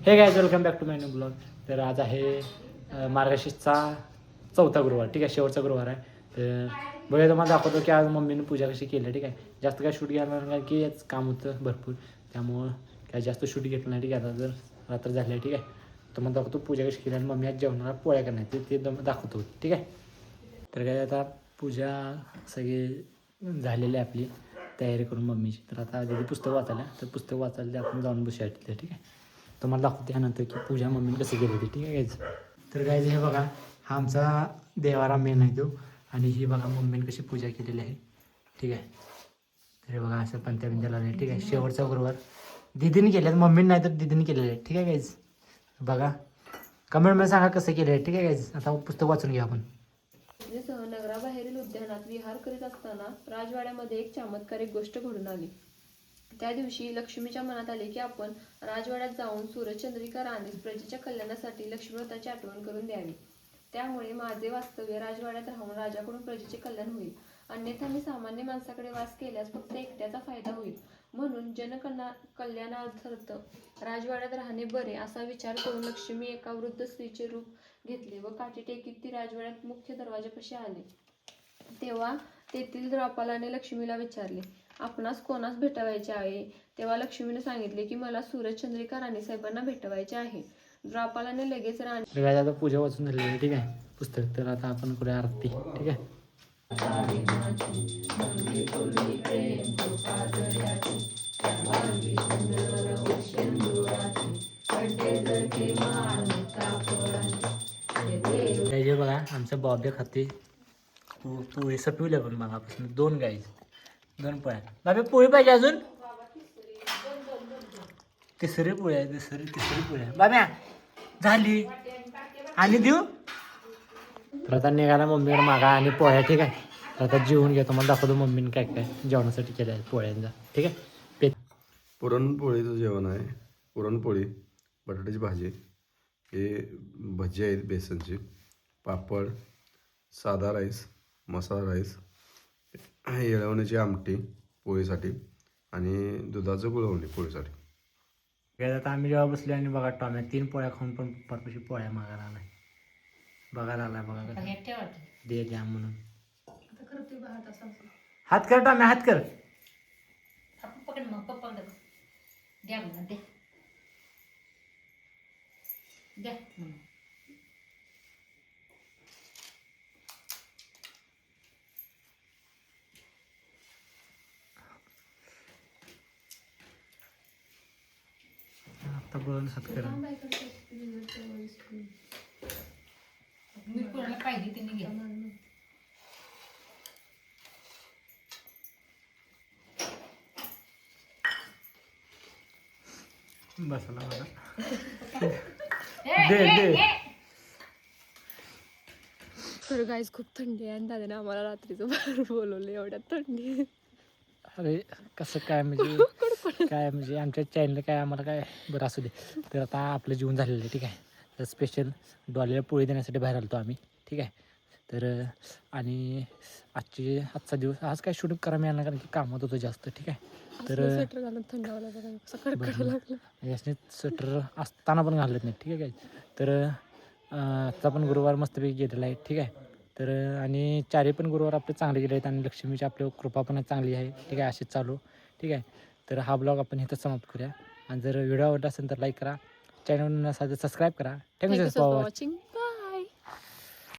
हे guys welcome back to my new blog. तर आज आहे मार्गशीर्षचा 4था गुरुवार. ठीक आहे, शेवटचा गुरुवार आहे. तर बघा तुम्हाला दाखवतो की आज मम्मीने पूजा कशी केली. ठीक आहे, जास्त काय शूट घेणार नाही की याच काम होतं भरपूर, त्यामुळं काय जास्त शूट घेतलं नाही. ठीक आहे, आता जर रात्र झाली आहे. ठीक आहे, तुम्हाला दाखवतो पूजा कशी केली आणि मम्मी आज जेवणाला पोळ्या करणार ते दाखवतो. ठीक आहे, तर काय आता पूजा सगळी झालेली आहे आपली तयारी करून मम्मीची. तर आता दिदी पुस्तक वाचायला, तर पुस्तक वाचायला आपण जाऊन बसूया तिथे. ठीक आहे, तुम्हाला दाखवते त्यानंतर की पूजा मम्मीने कशी केली होती. ठीक आहे गाईज. तर गाईज हे बघा, हा आमचा देवारा मेन आहे तो, आणि ही बघा मम्मीने कशी पूजा केलेली आहे. ठीक आहे, तर हे बघा असं पंत्या बिंत्या लावले. ठीक आहे, शेवटचा गुरुवार दिदीने केले, मम्मीने नाही तर दिदीने केलेले आहे. ठीक आहे गाईज, बघा कमेंटमध्ये सांगा कसं केलं आहे. ठीक आहे गाईज, आता पुस्तक वाचून घ्या आपण. सह नगराबाहेरील उद्यानात विहार करीत असताना राजवाड्यामध्ये एक चमत्कारिक गोष्ट घडून आली. त्या दिवशी लक्ष्मीच्या मनात आले की आपण राजवाड्यात जाऊन सूर्यचंद्रिका राणीस प्रजेच्या कल्याणासाठी लक्ष्मीव्रताची आठवण करून द्यावी. त्यामुळे माझे वास्तव्य राजवाड्यात राहून राजाकडून प्रजेचे कल्याण होईल. अन्यथा मी सामान्य माणसाकडे वास केल्यास फक्त एकट्याचा फायदा होईल. म्हणून कल्याणार्थ राजवाड्यात राहणे बरे असा विचार करून लक्ष्मी एका वृद्ध स्त्रीचे रूप घेतले व काठी टेकीत ती राजवाड्यात मुख्य दरवाजापाशी आली. तेव्हा तेथील द्वारपालाने लक्ष्मीला विचारले, आपणास कोणास भेटवायचे आहे? तेव्हा लक्ष्मीने सांगितले की मला सूरजचंद्रिका राणीसाहेबांना भेटवायचे आहे. द्वारपालाने लगेच राणी आता पूजा वाचून झालेली आहे. ठीक आहे, पुस्तक. तर आता आपण करूया आरती. ठीक आहे. हे बघा आमच्या बॉबे खाते पोळी सपविल्या पण मगापासून 2 गाईज 2 पोळ्या. बाबा पोळी पाहिजे अजून, तिसरी पोळी आहे, तिसरी पोळी आहे बाब्या झाली आणि देऊ. तर आता निघाला मम्मीकडे मागा आणि पोळ्या. ठीक आहे, तर आता जेवून घेतो, मला दाखवतो मम्मीने काय काय जेवणासाठी केलं आहे पोळ्यांचा. ठीक आहे, पुरणपोळीचं जेवण आहे. पुरणपोळी, बटाट्याची भाजी, हे भजी आहेत बेसनची, पापड, साधा राईस, मसाला राईस, येळवण्याची आमटी पोळीसाठी आणि दुधाचं गुळवणी पोळीसाठी. आता आम्ही जेव्हा बसलो आणि बघा टॉम्या 3 पोळ्या खाऊन पण पप्पापाशी पोळ्या मागायला आलाय. बघायला आलाय बघा दे द्या म्हणून. हात कर टॉम्या, हात कर. आता बघून हात कर. मी कोणाला पाहिजे त्यांनी घ्या. बसला मला दे दे. तर गाईज खूप थंडी आहे आणि दादाने आम्हाला रात्रीचं बाहेर बोलवलं, एवढ्यात थंडी. अरे कसं काय म्हणजे काय म्हणजे आमच्या चॅनल काय आम्हाला काय बरं असू दे. तर आता आपलं जेवण झालेलं आहे. ठीक आहे, तर स्पेशल डॉलीला पोळी देण्यासाठी बाहेर आलो आम्ही. ठीक आहे, तर आणि आजचा दिवस आज काय शूटिंग करा मिळालं कारण की कामात होतं जास्त. ठीक आहे, तर स्वेटर घालून थंड लागलं. यासने स्वेटर असताना पण घालत नाही. ठीक आहे, तर आजचा पण गुरुवार मस्तपैकी गेलेला आहे. ठीक आहे, तर आणि 4ही पण गुरुवार आपले चांगले गेले आहेत आणि लक्ष्मीची आपली कृपा पण चांगली आहे. ठीक आहे, असेच चालू. ठीक आहे, तर हा ब्लॉग आपण इथं समाप्त करूया आणि जर व्हिडिओ आवडला असेल तर लाईक करा, चॅनल नसेल तर सबस्क्राईब करा. Thank you for watching.